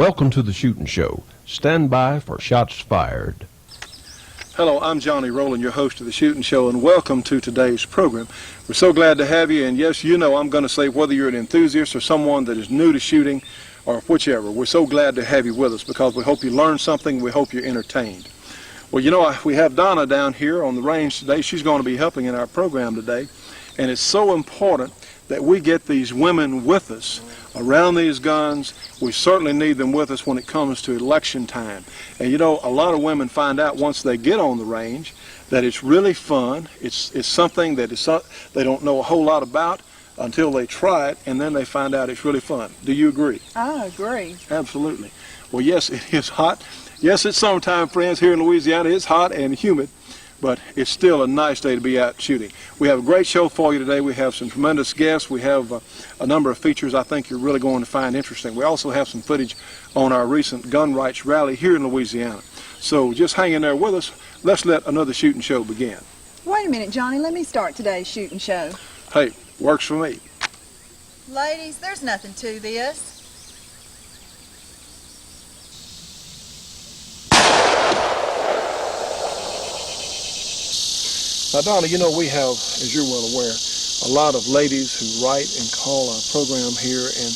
Welcome to the Shootin' Show. Stand by for shots fired. Hello, I'm Johnny Rowland, your host of the Shootin' Show, and welcome to today's program. We're so glad to have you, and yes, you know I'm going to say whether you're an enthusiast or someone that is new to shooting or whichever, we're so glad to have you with us because we hope you learn something, we hope you're entertained. Well, you know, we have Donna down here on the range today. She's going to be helping in our program today, and it's so important that we get these women with us around these guns. We certainly need them with us when it comes to election time. And you know, a lot of women find out once they get on the range that it's really fun. It's something that they don't know a whole lot about until they try it, and then they find out it's really fun. Do you agree? I agree. Absolutely. Well, yes, it is hot. Yes, it's summertime, friends, here in Louisiana. It's hot and humid, but it's still a nice day to be out shooting. We have a great show for you today. We have some tremendous guests. We have a number of features I think you're really going to find interesting. We also have some footage on our recent gun rights rally here in Louisiana. So just hang in there with us. Let's let another shooting show begin. Wait a minute, Johnny. Let me start today's shooting show. Hey, works for me. Ladies, there's nothing to this. Now, Donna, you know we have, as you're well aware, a lot of ladies who write and call our program here, and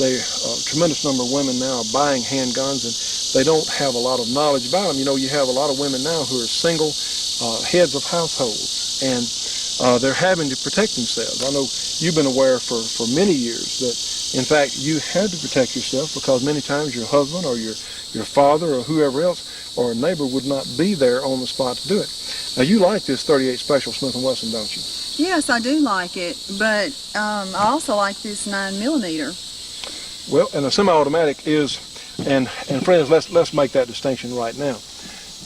a tremendous number of women now are buying handguns, and they don't have a lot of knowledge about them. You know, you have a lot of women now who are single heads of households, and they're having to protect themselves. I know you've been aware for many years that, in fact, you had to protect yourself because many times your husband or your father or whoever else or a neighbor would not be there on the spot to do it. Now, you like this 38 Special Smith & Wesson, don't you? Yes, I do like it, but I also like this 9mm. Well, and a semi-automatic is, and friends, let's make that distinction right now.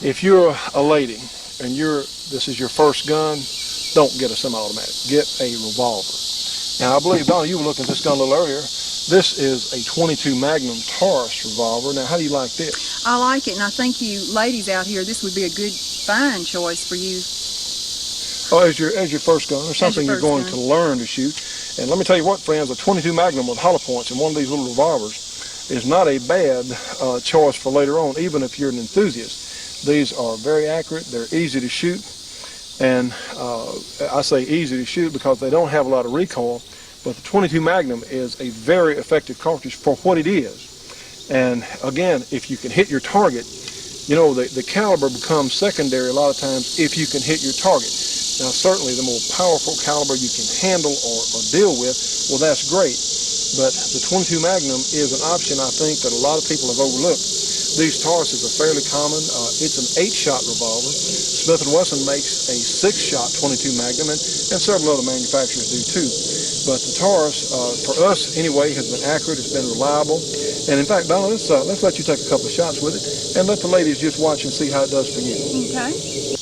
If you're a lady and this is your first gun, don't get a semi-automatic. Get a revolver. Now, I believe, Donna, you were looking at this gun a little earlier. This is a .22 Magnum Taurus revolver. Now, how do you like this? I like it, and I think you ladies out here, this would be a good, fine choice for you. Oh, as your first gun, or something you're going to learn to shoot. And let me tell you what, friends, a .22 Magnum with hollow points in one of these little revolvers is not a bad choice for later on, even if you're an enthusiast. These are very accurate. They're easy to shoot. And I say easy to shoot because they don't have a lot of recoil. But the .22 Magnum is a very effective cartridge for what it is. And again, if you can hit your target, you know, the caliber becomes secondary a lot of times if you can hit your target. Now, certainly the more powerful caliber you can handle or deal with, well, that's great. But the .22 Magnum is an option, I think, that a lot of people have overlooked. These Tauruses are fairly common. It's an 8-shot revolver. Smith & Wesson makes a 6-shot .22 Magnum, and several other manufacturers do too. But the Taurus, for us anyway, has been accurate. It's been reliable. And in fact, Donna, let's let you take a couple of shots with it, and let the ladies just watch and see how it does for you. Okay.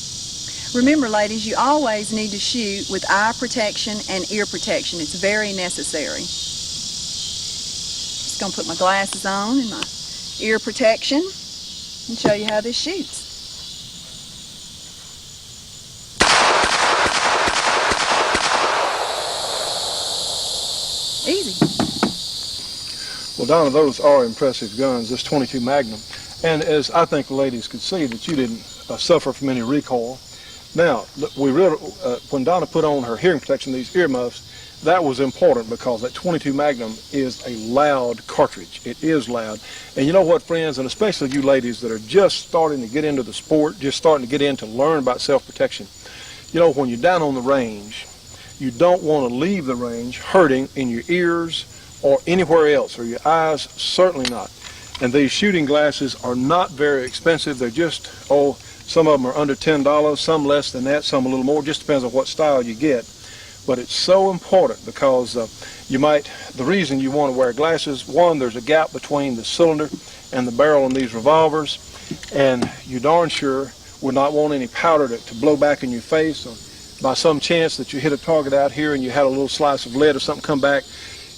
Remember, ladies, you always need to shoot with eye protection and ear protection. It's very necessary. Just going to put my glasses on and my ear protection and show you how this shoots. Easy. Well, Donna, those are impressive guns, this .22 Magnum. And as I think the ladies could see that you didn't suffer from any recoil. Now, when Donna put on her hearing protection, these earmuffs, that was important because that .22 Magnum is a loud cartridge. It is loud. And you know what, friends, and especially you ladies that are just starting to get into the sport, just starting to get in to learn about self-protection, you know, when you're down on the range, you don't want to leave the range hurting in your ears or anywhere else, or your eyes, certainly not. And these shooting glasses are not very expensive. They're just, some of them are under $10, some less than that, some a little more. Just depends on what style you get. But it's so important because the reason you want to wear glasses, one, there's a gap between the cylinder and the barrel in these revolvers, and you darn sure would not want any powder to blow back in your face. Or by some chance that you hit a target out here and you had a little slice of lead or something come back,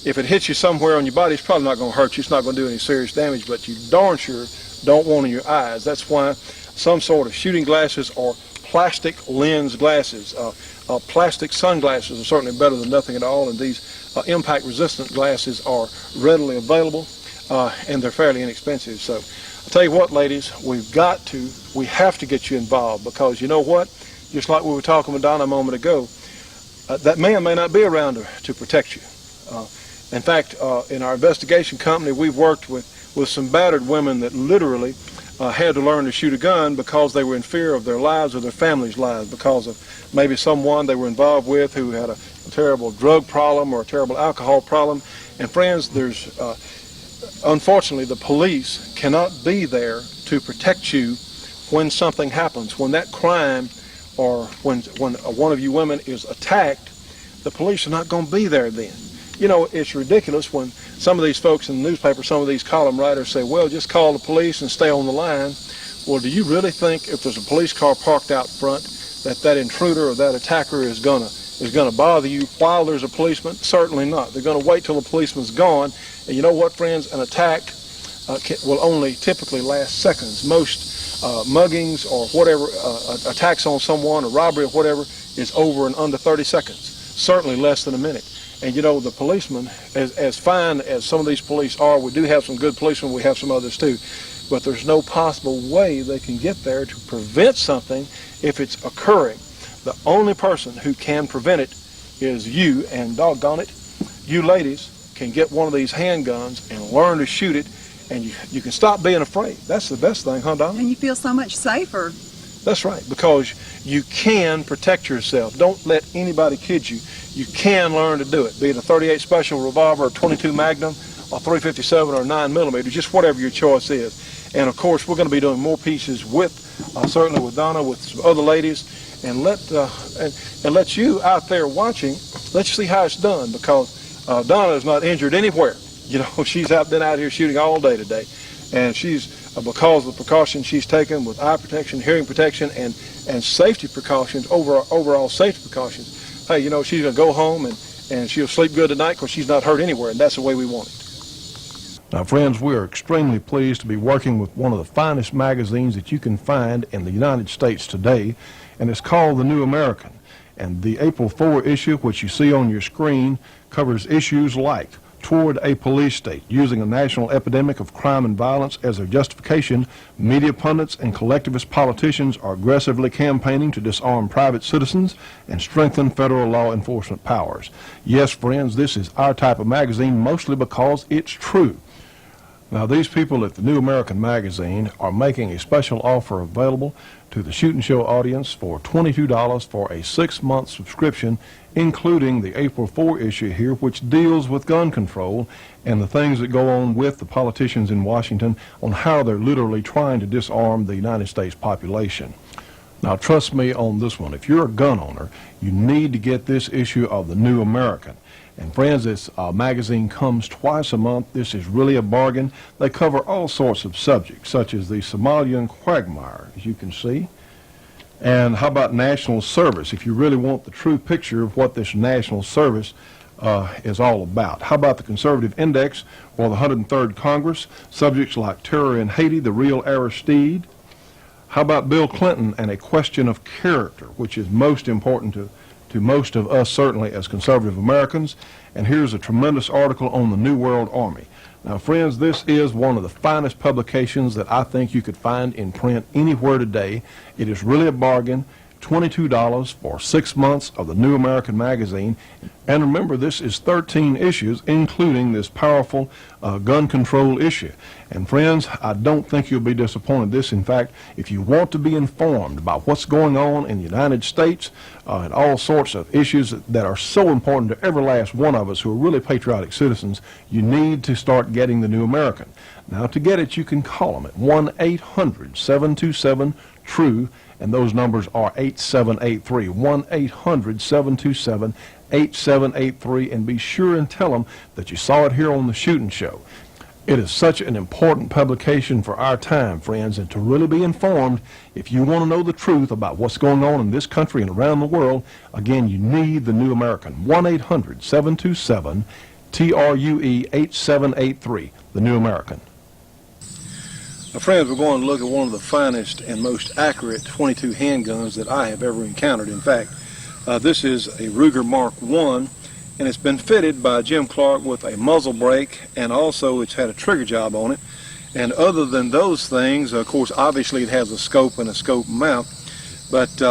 if it hits you somewhere on your body, it's probably not going to hurt you. It's not going to do any serious damage, but you darn sure don't want in your eyes. That's why some sort of shooting glasses or plastic lens glasses, plastic sunglasses are certainly better than nothing at all, and these impact resistant glasses are readily available. and they're fairly inexpensive. So I tell you what, ladies, we have to get you involved, because you know what? Just like we were talking with Donna a moment ago, that man may not be around to protect you. In fact, in our investigation company, we've worked with some battered women that literally had to learn to shoot a gun because they were in fear of their lives or their families' lives, because of maybe someone they were involved with who had a terrible drug problem or a terrible alcohol problem. And friends, there's unfortunately, the police cannot be there to protect you when something happens. When that crime, or when one of you women is attacked, the police are not going to be there then. You know, it's ridiculous when some of these folks in the newspaper, some of these column writers say, well, just call the police and stay on the line. Well, do you really think if there's a police car parked out front that intruder or that attacker is gonna bother you while there's a policeman? Certainly not. They're going to wait till the policeman's gone. And you know what, friends? An attack will only typically last seconds. Most muggings or whatever, attacks on someone, or robbery or whatever, is over in under 30 seconds. Certainly less than a minute. And you know, the policemen, as fine as some of these police are, we do have some good policemen, we have some others too, but there's no possible way they can get there to prevent something if it's occurring. The only person who can prevent it is you, and doggone it, you ladies can get one of these handguns and learn to shoot it, and you can stop being afraid. That's the best thing, huh, Donna? And you feel so much safer. That's right, because you can protect yourself. Don't let anybody kid you. You can learn to do it, be it a 38 Special revolver, a 22 Magnum, a 357 or 9mm, just whatever your choice is. And of course, we're going to be doing more pieces with, certainly with Donna, with some other ladies, and let you out there watching, let's see how it's done, because Donna is not injured anywhere. You know, she's been out here shooting all day today, and she's, because of the precautions she's taken with eye protection, hearing protection, and safety precautions, overall safety precautions, hey, you know, she's going to go home and she'll sleep good tonight because she's not hurt anywhere, and that's the way we want it. Now, friends, we are extremely pleased to be working with one of the finest magazines that you can find in the United States today, and it's called The New American. And the April 4 issue, which you see on your screen, covers issues like Toward a Police State. Using a national epidemic of crime and violence as their justification, media pundits and collectivist politicians are aggressively campaigning to disarm private citizens and strengthen federal law enforcement powers. Yes, friends, this is our type of magazine, mostly because it's true. Now, these people at the New American Magazine are making a special offer available to the Shootin' Show audience for $22 for a 6-month subscription, including the April 4 issue here, which deals with gun control and the things that go on with the politicians in Washington on how they're literally trying to disarm the United States population. Now, trust me on this one. If you're a gun owner, you need to get this issue of the New American. And friends, this magazine comes twice a month. This is really a bargain. They cover all sorts of subjects, such as the Somalian quagmire, as you can see. And how about national service, if you really want the true picture of what this national service is all about. How about the Conservative Index for the 103rd Congress, subjects like terror in Haiti, the real Aristide. How about Bill Clinton and a question of character, which is most important to most of us, certainly as conservative Americans. And here's a tremendous article on the New World Army. Now, friends, this is one of the finest publications that I think you could find in print anywhere today. It is really a bargain. $22 for 6 months of the New American Magazine. And remember, this is 13 issues, including this powerful gun control issue. And friends, I don't think you'll be disappointed. This, in fact, if you want to be informed about what's going on in the United States and all sorts of issues that are so important to every last one of us who are really patriotic citizens, you need to start getting the New American. Now, to get it, you can call them at 1-800-727-TRUE. And those numbers are 8783, 1-800-727-8783, and be sure and tell them that you saw it here on the Shootin' Show. It is such an important publication for our time, friends, and to really be informed, if you want to know the truth about what's going on in this country and around the world, again, you need the New American. 1-800-727-TRUE 8783, the New American. Now, friends, we're going to look at one of the finest and most accurate 22 handguns that I have ever encountered. In fact, this is a Ruger Mark I, and it's been fitted by Jim Clark with a muzzle brake, and also it's had a trigger job on it. And other than those things, of course, obviously it has a scope and a scope mount, but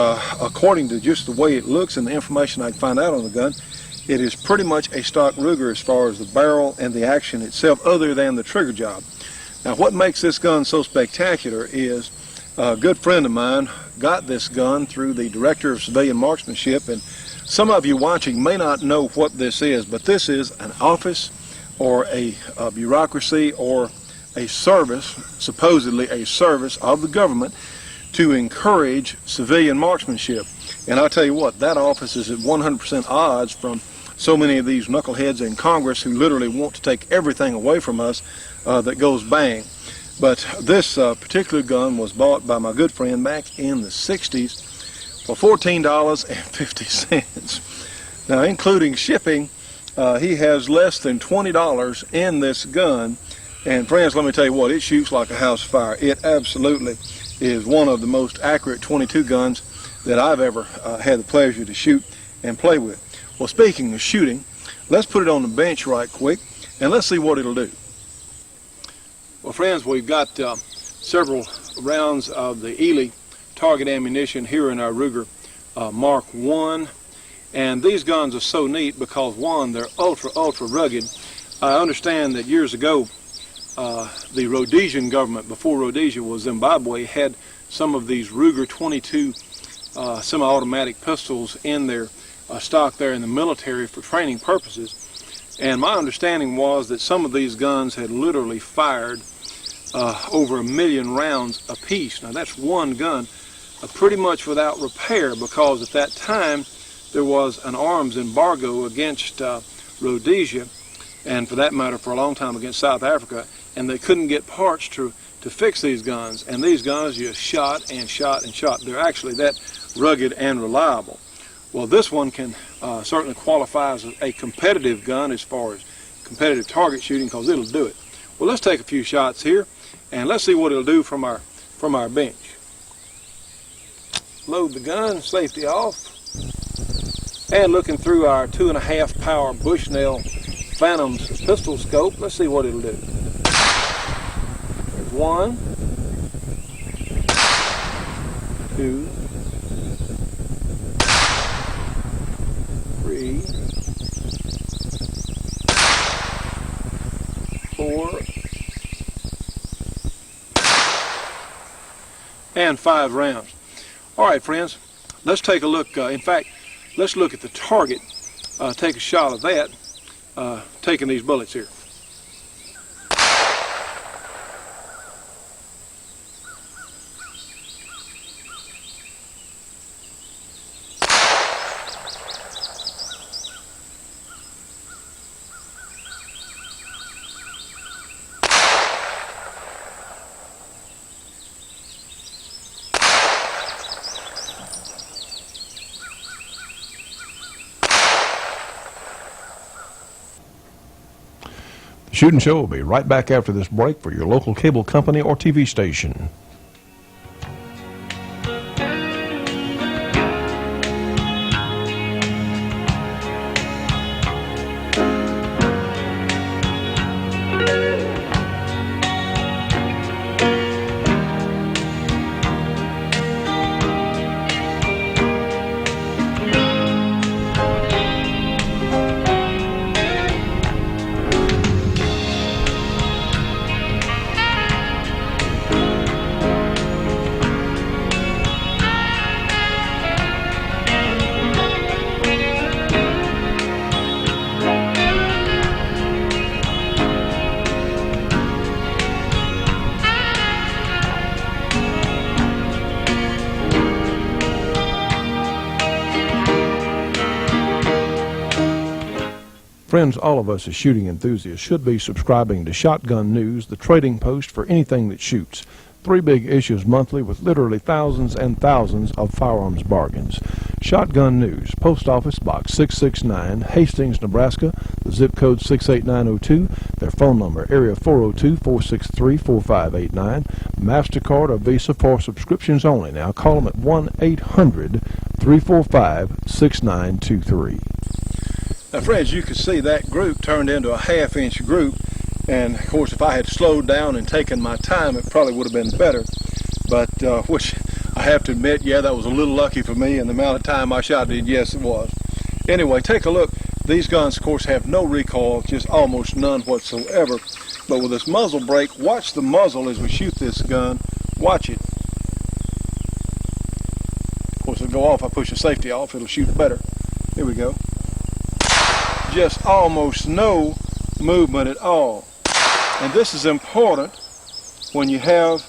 according to just the way it looks and the information I can find out on the gun, it is pretty much a stock Ruger as far as the barrel and the action itself, other than the trigger job. Now, what makes this gun so spectacular is a good friend of mine got this gun through the Director of Civilian Marksmanship, and some of you watching may not know what this is, but this is an office or a bureaucracy or a service, supposedly a service of the government to encourage civilian marksmanship. And I'll tell you what, that office is at 100% odds from so many of these knuckleheads in Congress who literally want to take everything away from us that goes bang. But this particular gun was bought by my good friend back in the 60s for $14.50. Now, including shipping, he has less than $20 in this gun. And friends, let me tell you what, it shoots like a house fire. It absolutely is one of the most accurate .22 guns that I've ever had the pleasure to shoot and play with. Well, speaking of shooting, let's put it on the bench right quick and let's see what it'll do. Well, friends, we've got several rounds of the Ely target ammunition here in our Ruger Mark I, and these guns are so neat because, one, they're ultra rugged. I understand that years ago the Rhodesian government, before Rhodesia was Zimbabwe, had some of these Ruger 22 semi-automatic pistols in their stock there in the military for training purposes, and my understanding was that some of these guns had literally fired over 1 million rounds apiece. Now, that's one gun pretty much without repair, because at that time there was an arms embargo against Rhodesia, and for that matter for a long time against South Africa, and they couldn't get parts to fix these guns, and these guns just shot and shot and shot. They're actually that rugged and reliable. Well, this one can certainly qualify as a competitive gun as far as competitive target shooting, because it'll do it. Well, let's take a few shots here and let's see what it'll do from our bench. Load the gun, safety off, and looking through our 2.5 power Bushnell Phantom's pistol scope, let's see what it'll do. There's 1, 2, 3, 4, and 5 rounds. All right, friends, let's take a look. In fact, let's look at the target. Take a shot of that, taking these bullets here. Shootin' Show will be right back after this break for your local cable company or TV station. Friends, all of us as shooting enthusiasts should be subscribing to Shotgun News, the trading post for anything that shoots. 3 big issues monthly with literally thousands and thousands of firearms bargains. Shotgun News, Post Office Box 669, Hastings, Nebraska, the zip code 68902, their phone number, area 402-463-4589, MasterCard or Visa for subscriptions only. Now call them at 1-800-345-6923. Now, friends, you can see that group turned into a half-inch group, and of course, if I had slowed down and taken my time, it probably would have been better. But which I have to admit, yeah, that was a little lucky for me, and the amount of time I shot it, yes, it was. Anyway, take a look. These guns, of course, have no recoil, just almost none whatsoever. But with this muzzle brake, watch the muzzle as we shoot this gun. Watch it. Of course, it'll go off. I push the safety off, it'll shoot better. Here we go. Just almost no movement at all. And this is important when you have,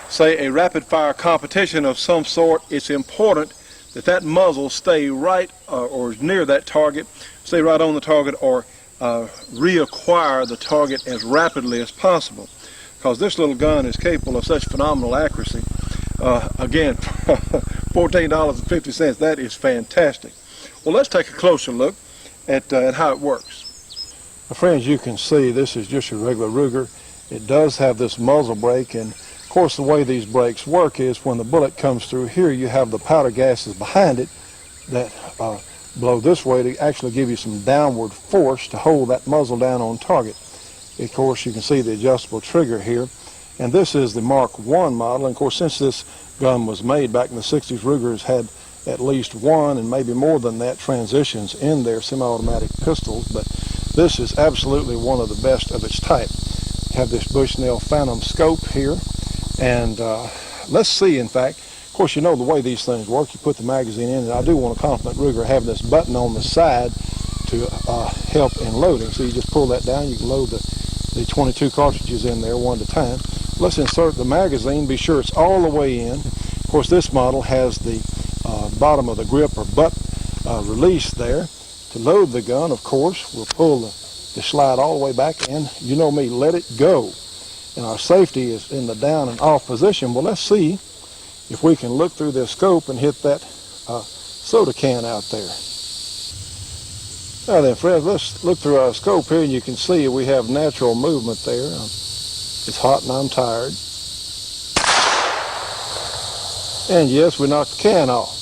say, a rapid fire competition of some sort. It's important that that muzzle stay right or near that target, stay right on the target, or reacquire the target as rapidly as possible, because this little gun is capable of such phenomenal accuracy. Again, $14.50, that is fantastic. Well, let's take a closer look at how it works. Now, friends, you can see this is just a regular Ruger. It does have this muzzle brake, and of course the way these brakes work is when the bullet comes through here, you have the powder gases behind it that blow this way to actually give you some downward force to hold that muzzle down on target. Of course, you can see the adjustable trigger here, and this is the Mark I model. And of course, since this gun was made back in the 60s, Ruger's had at least one and maybe more than that transitions in their semi-automatic pistols, but this is absolutely one of the best of its type. You have this Bushnell Phantom scope here, and let's see, in fact, of course, you know the way these things work. You put the magazine in, and I do want to compliment Ruger having this button on the side to help in loading. So you just pull that down, you can load the 22 cartridges in there one at a time. Let's insert the magazine, be sure it's all the way in. Of course, this model has the bottom of the grip or butt release there. To load the gun, of course, we'll pull the slide all the way back, and you know me, let it go. And our safety is in the down and off position. Well, let's see if we can look through this scope and hit that soda can out there. Now then, friends, let's look through our scope here, and you can see we have natural movement there. It's hot and I'm tired. And yes, we knocked the can off.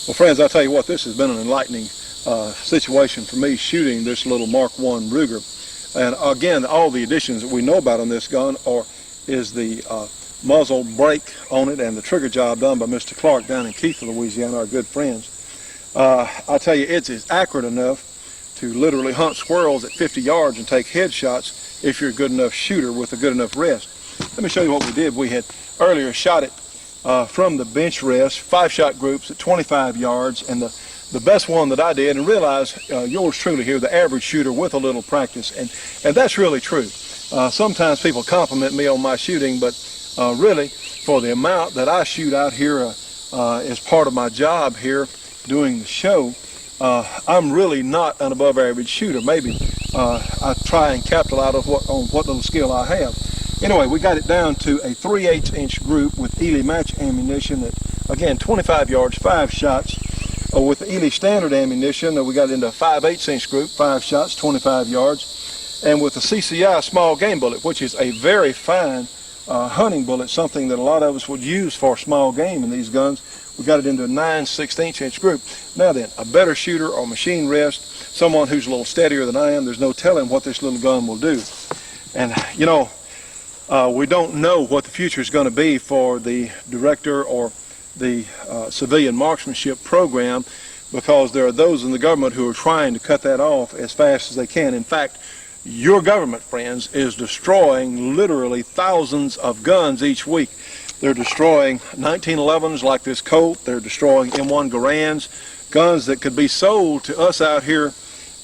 Well, friends, I tell you what, this has been an enlightening situation for me shooting this little Mark I Ruger. And again, all the additions that we know about on this gun is the muzzle brake on it and the trigger job done by Mr. Clark down in Keithley, Louisiana, our good friends. I tell you, it's accurate enough to literally hunt squirrels at 50 yards and take headshots if you're a good enough shooter with a good enough rest. Let me show you what we did. We had earlier shot it from the bench rest, 5-shot groups at 25 yards, and the best one that I did, and realize yours truly here, the average shooter with a little practice, and that's really true. Sometimes people compliment me on my shooting, but really, for the amount that I shoot out here as part of my job here doing the show, I'm really not an above average shooter. Maybe I try and capitalize on what little skill I have. Anyway, we got it down to a 3/8 inch group with Ely match ammunition at, again, 25 yards, 5 shots. With the Ely standard ammunition, we got into a 5/8 inch group, 5 shots, 25 yards. And with the CCI small game bullet, which is a very fine hunting bullet, something that a lot of us would use for small game in these guns, we got it into a 9/16 inch group. Now then, a better shooter or machine rest, someone who's a little steadier than I am, there's no telling what this little gun will do. And, you know, we don't know what the future is going to be for the director or the civilian marksmanship program, because there are those in the government who are trying to cut that off as fast as they can. In fact, your government, friends, is destroying literally thousands of guns each week. They're destroying 1911s like this Colt. They're destroying M1 Garands, guns that could be sold to us out here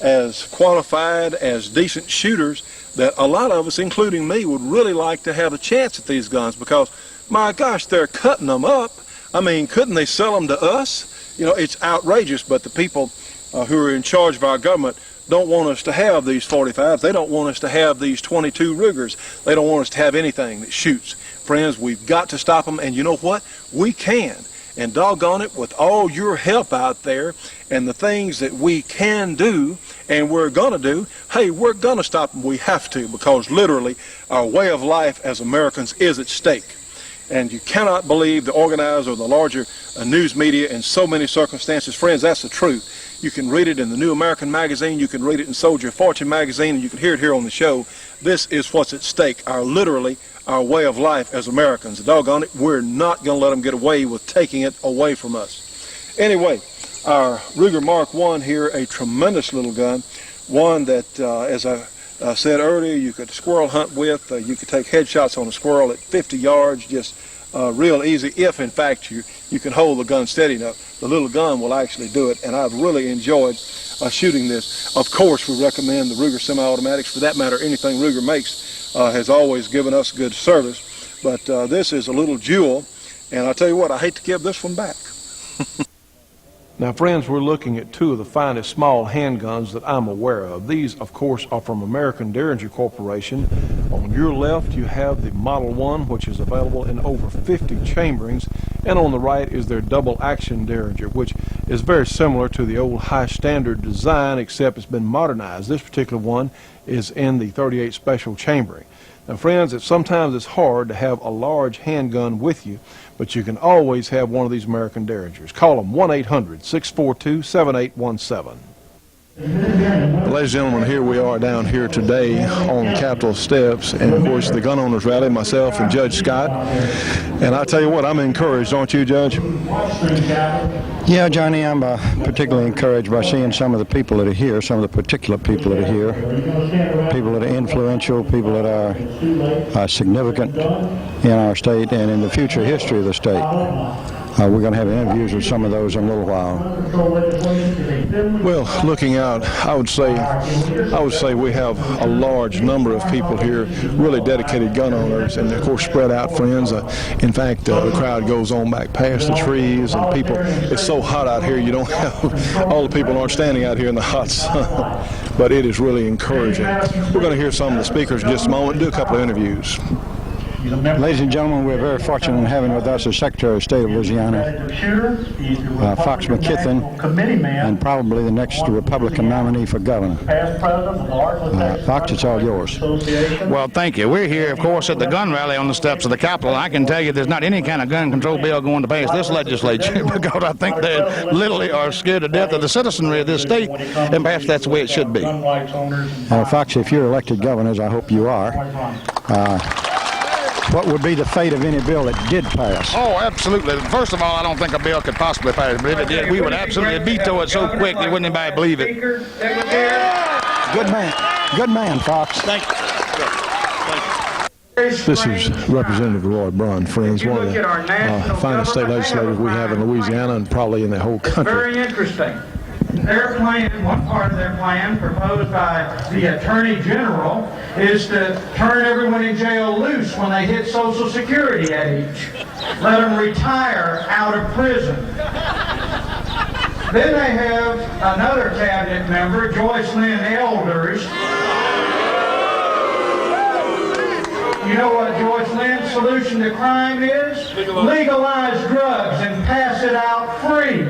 as qualified, as decent shooters, that a lot of us, including me, would really like to have a chance at these guns, because, my gosh, they're cutting them up. I mean, couldn't they sell them to us? You know, it's outrageous, but the people who are in charge of our government don't want us to have these 45s. They don't want us to have these 22 Rugers. They don't want us to have anything that shoots. Friends, we've got to stop them, and you know what? We can. And doggone it, with all your help out there and the things that we can do and we're going to do, hey, we're going to stop them. We have to, because literally our way of life as Americans is at stake. And you cannot believe the organizer or the larger news media in so many circumstances. Friends, that's the truth. You can read it in the New American magazine, you can read it in Soldier of Fortune magazine, and you can hear it here on the show. This is what's at stake, literally our way of life as Americans. Doggone it, we're not going to let them get away with taking it away from us. Anyway, our Ruger Mark I here, a tremendous little gun, one that, as I said earlier, you could squirrel hunt with. You could take headshots on a squirrel at 50 yards, just real easy, if in fact you can hold the gun steady enough. The little gun will actually do it, and I've really enjoyed shooting this. Of course, we recommend the Ruger semi-automatics. For that matter, anything Ruger makes has always given us good service. But this is a little jewel, and I tell you what, I hate to give this one back. Now, friends, we're looking at two of the finest small handguns that I'm aware of. These, of course, are from American Derringer Corporation. On your left, you have the Model 1, which is available in over 50 chamberings, and on the right is their double-action Derringer, which is very similar to the old high-standard design, except it's been modernized. This particular one is in the 38 special chambering. Now, friends, sometimes it's hard to have a large handgun with you, but you can always have one of these American Derringers. Call them 1-800-642-7817. Ladies and gentlemen, here we are down here today on the Capitol steps, and of course the gun owners rally, myself and Judge Scott. And I tell you what, I'm encouraged, aren't you, Judge? Yeah, Johnny, I'm particularly encouraged by seeing some of the people that are here, some of the particular people that are here, people that are influential, people that are significant in our state and in the future history of the state. We're going to have interviews with some of those in a little while. Well, looking out, I would say we have a large number of people here, really dedicated gun owners, and of course spread out friends. In fact, the crowd goes on back past the trees, and people. It's so hot out here, you don't have all the people aren't standing out here in the hot sun, but it is really encouraging. We're going to hear some of the speakers in just a moment, do a couple of interviews. Ladies and gentlemen, we're very fortunate in having with us the Secretary of State of Louisiana, Fox McKithen, and probably the next Republican nominee for governor. Fox, it's all yours. Well, thank you. We're here, of course, at the gun rally on the steps of the Capitol. I can tell you there's not any kind of gun control bill going to pass this legislature because I think they literally are scared to death of the citizenry of this state, and perhaps that's the way it should be. Fox, if you're elected governor, as I hope you are, what would be the fate of any bill that did pass? Oh, absolutely. First of all, I don't think a bill could possibly pass, but if it did, we would absolutely veto it so quick that wouldn't anybody believe it. Good man, Fox. Thank you. This is Representative Roy Brunn, friends, one of the finest state legislators we have in Louisiana and probably in the whole country. Very interesting. Their plan, one part of their plan proposed by the Attorney General is to turn everyone in jail loose when they hit Social Security age. Let them retire out of prison. Then they have another cabinet member, Joyce Lynn Elders. You know what Joyce Lynn's solution to crime is? Legalize drugs and pass it out free.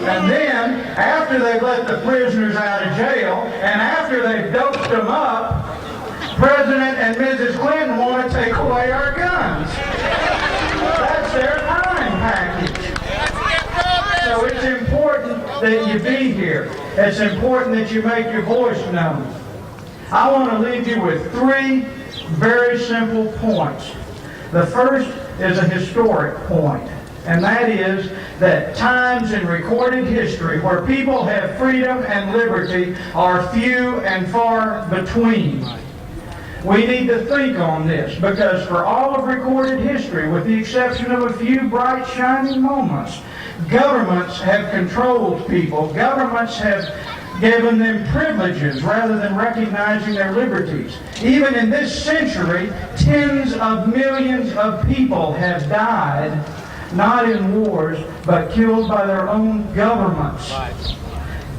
And then, after they've let the prisoners out of jail, and after they've doped them up, President and Mrs. Clinton want to take away our guns. That's their crime package. So it's important that you be here. It's important that you make your voice known. I want to leave you with three very simple points. The first is a historic point. And that is that times in recorded history where people have freedom and liberty are few and far between. We need to think on this because for all of recorded history, with the exception of a few bright, shining moments, governments have controlled people. Governments have given them privileges rather than recognizing their liberties. Even in this century, tens of millions of people have died not in wars, but killed by their own governments.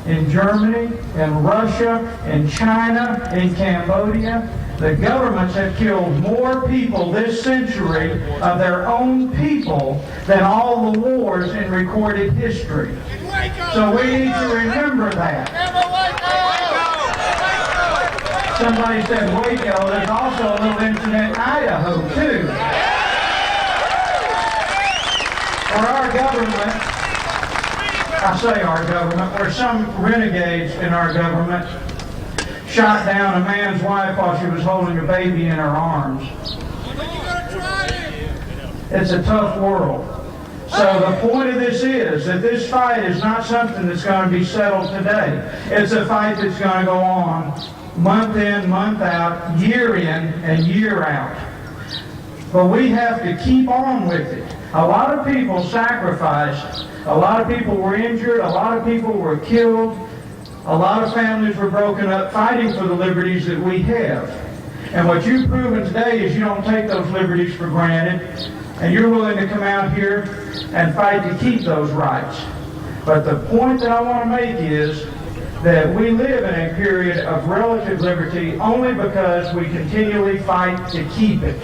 In Germany, in Russia, in China, in Cambodia, the governments have killed more people this century of their own people than all the wars in recorded history. So we need to remember that. Somebody said Waco. There's also a little incident in Idaho, too. For our government, I say our government, where some renegades in our government shot down a man's wife while she was holding a baby in her arms. It's a tough world. So the point of this is that this fight is not something that's going to be settled today. It's a fight that's going to go on month in, month out, year in, and year out. But we have to keep on with it. A lot of people sacrificed. A lot of people were injured. A lot of people were killed. A lot of families were broken up fighting for the liberties that we have. And what you've proven today is you don't take those liberties for granted, and you're willing to come out here and fight to keep those rights. But the point that I want to make is that we live in a period of relative liberty only because we continually fight to keep it.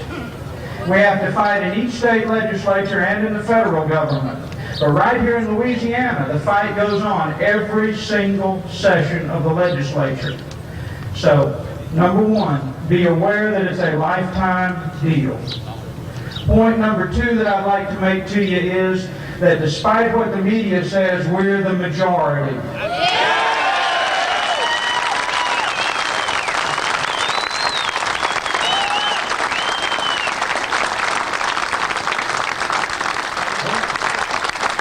We have to fight in each state legislature and in the federal government. But right here in Louisiana, the fight goes on every single session of the legislature. So, number one, be aware that it's a lifetime deal. Point number two that I'd like to make to you is that despite what the media says, we're the majority.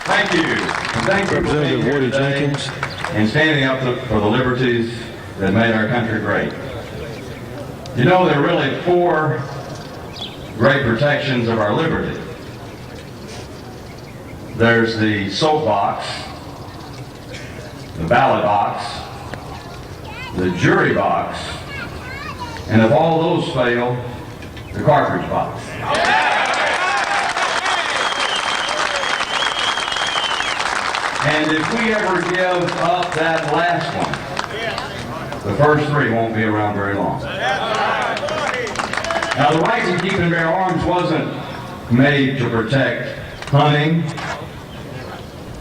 Thank you. And thank you for being here Woody today Jenkins. and standing up for the liberties that made our country great. You know, there are really four great protections of our liberty. There's the soapbox, the ballot box, the jury box, and if all those fail, the cartridge box. And if we ever give up that last one, the first three won't be around very long. Now, the right to keep and bear arms wasn't made to protect hunting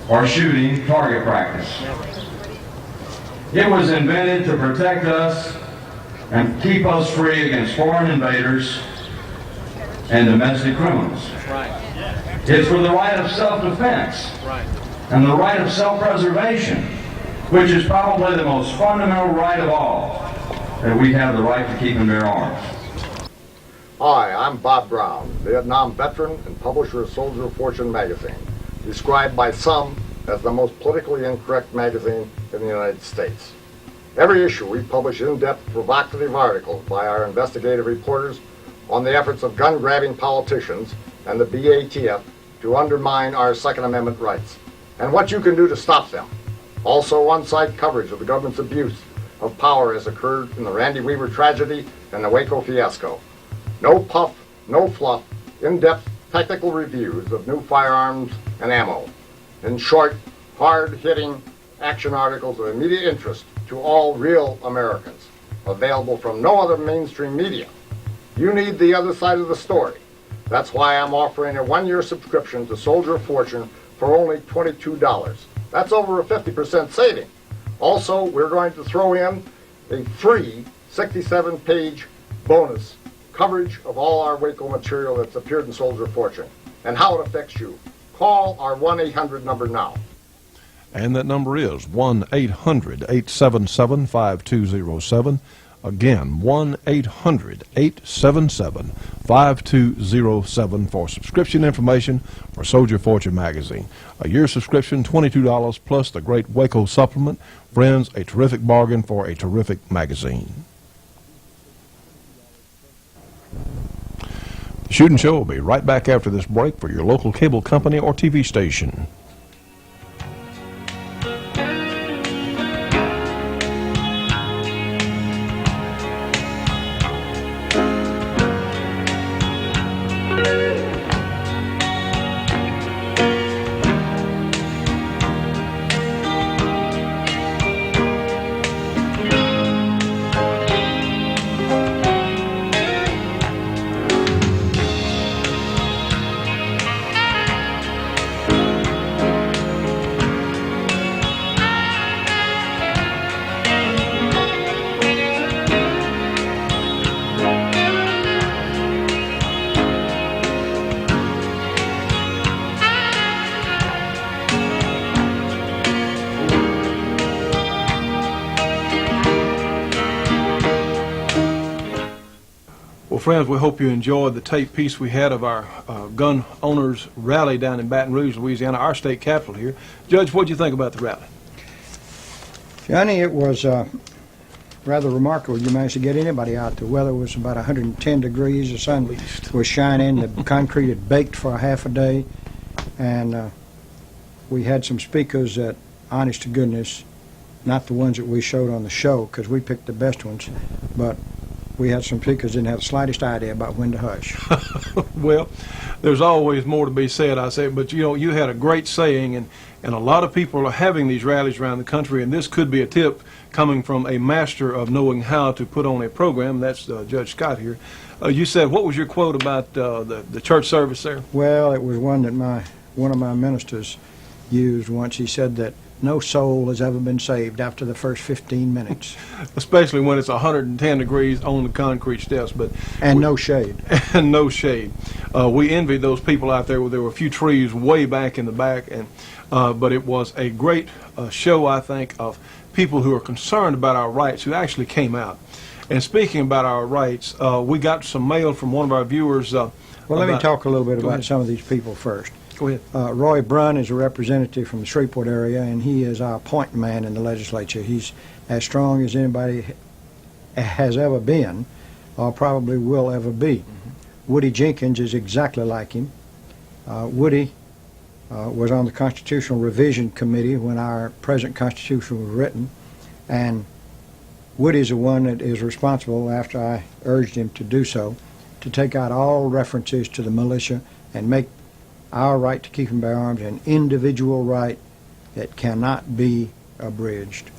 or shooting target practice. It was invented to protect us and keep us free against foreign invaders and domestic criminals. It's for the right of self-defense and the right of self-preservation, which is probably the most fundamental right of all, that we have the right to keep and bear arms. Hi, I'm Bob Brown, Vietnam veteran and publisher of Soldier of Fortune magazine, described by some as the most politically incorrect magazine in the United States. Every issue we publish in-depth, provocative articles by our investigative reporters on the efforts of gun-grabbing politicians and the BATF to undermine our Second Amendment rights, and what you can do to stop them. Also on-site coverage of the government's abuse of power as occurred in the Randy Weaver tragedy and the Waco fiasco. No puff, no fluff, in-depth technical reviews of new firearms and ammo. In short, hard-hitting action articles of immediate interest to all real Americans, available from no other mainstream media. You need the other side of the story. That's why I'm offering a one-year subscription to Soldier of Fortune for only $22. That's over a 50% saving. Also, we're going to throw in a free 67-page bonus coverage of all our Waco material that's appeared in Soldier of Fortune and how it affects you. Call our 1-800 number now. And that number is 1-800-877-5207. Again, 1-800-877-5207 for subscription information for Soldier Fortune magazine. A year subscription, $22 plus the great Waco supplement. Friends, a terrific bargain for a terrific magazine. The Shootin' Show will be right back after this break for your local cable company or TV station. friends, we hope you enjoyed the tape piece we had of our gun owners rally down in Baton Rouge, Louisiana, our state capital here. Judge, what did you think about the rally? Johnny, it was rather remarkable. You managed to get anybody out. The weather was about 110 degrees. The sun was shining. The concrete had baked for a half a day. And we had some speakers that, honest to goodness, not the ones that we showed on the show, because we picked the best ones, but we had some speakers that didn't have the slightest idea about when to hush. Well, there's always more to be said, I say, but you know, you had a great saying, and a lot of people are having these rallies around the country, and this could be a tip coming from a master of knowing how to put on a program. That's Judge Scott here. You said, what was your quote about the church service there? Well, it was one that one of my ministers used once. He said that no soul has ever been saved after the first 15 minutes. Especially when it's 110 degrees on the concrete steps. And no shade. And no shade. We envied those people out there where there were a few trees way back in the back, but it was a great show, I think, of people who are concerned about our rights who actually came out. And speaking about our rights, we got some mail from one of our viewers. Well, let me talk a little bit about some of these people first. Go ahead. Roy Brunn is a representative from the Shreveport area, and he is our point man in the legislature. He's as strong as anybody has ever been, or probably will ever be. Woody Jenkins is exactly like him. Woody was on the Constitutional Revision Committee when our present Constitution was written, and Woody's the one that is responsible, after I urged him to do so, to take out all references to the militia and make our right to keep and bear arms an individual right that cannot be abridged.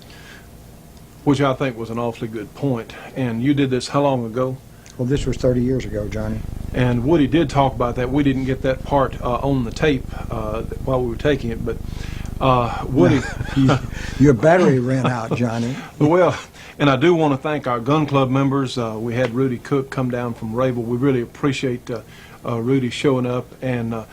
Which I think was an awfully good point. And you did this how long ago? Well, this was 30 years ago, Johnny. And Woody did talk about that. We didn't get that part on the tape while we were taking it, but Woody... Your battery ran out, Johnny. Well, and I do want to thank our gun club members. We had Rudy Cook come down from Rayville. We really appreciate Rudy showing up, and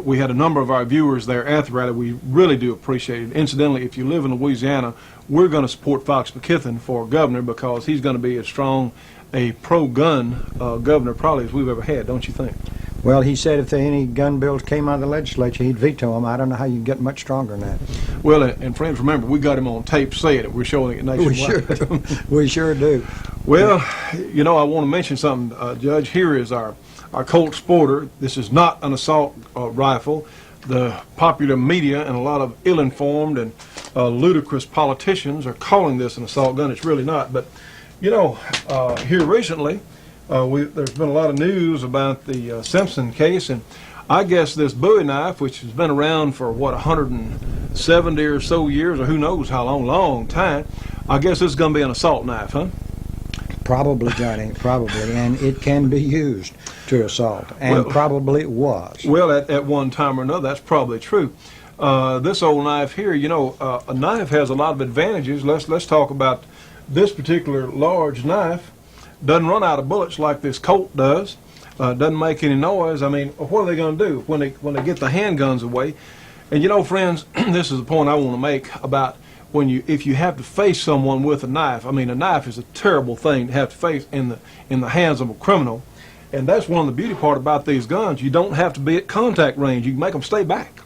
we had a number of our viewers there at the rally. We really do appreciate it. Incidentally, if you live in Louisiana, we're going to support Fox McKithen for governor because he's going to be as strong a pro-gun governor probably as we've ever had, don't you think? Well, he said if any gun bills came out of the legislature, he'd veto them. I don't know how you can get much stronger than that. Well, and friends, remember, we got him on tape saying it. We're showing it nationwide. We sure do. Well, you know, I want to mention something, Judge. Here is our Colt Sporter. This is not an assault rifle. The popular media and a lot of ill-informed and ludicrous politicians are calling this an assault gun. It's really not. But, you know, here recently, there's been a lot of news about the Simpson case, and I guess this Bowie knife, which has been around for, what, 170 or so years, or who knows how long time, I guess this is going to be an assault knife, huh? Probably, Johnny, probably, and it can be used to assault, and probably it was. Well, at one time or another, that's probably true. This old knife here, you know, a knife has a lot of advantages. Let's talk about this particular large knife. Doesn't run out of bullets like this Colt does. Doesn't make any noise. I mean, what are they going to do when they get the handguns away? And you know, friends, this is the point I want to make about if you have to face someone with a knife. I mean, a knife is a terrible thing to have to face in the hands of a criminal, and that's one of the beauty part about these guns. You don't have to be at contact range. You can make them stay back.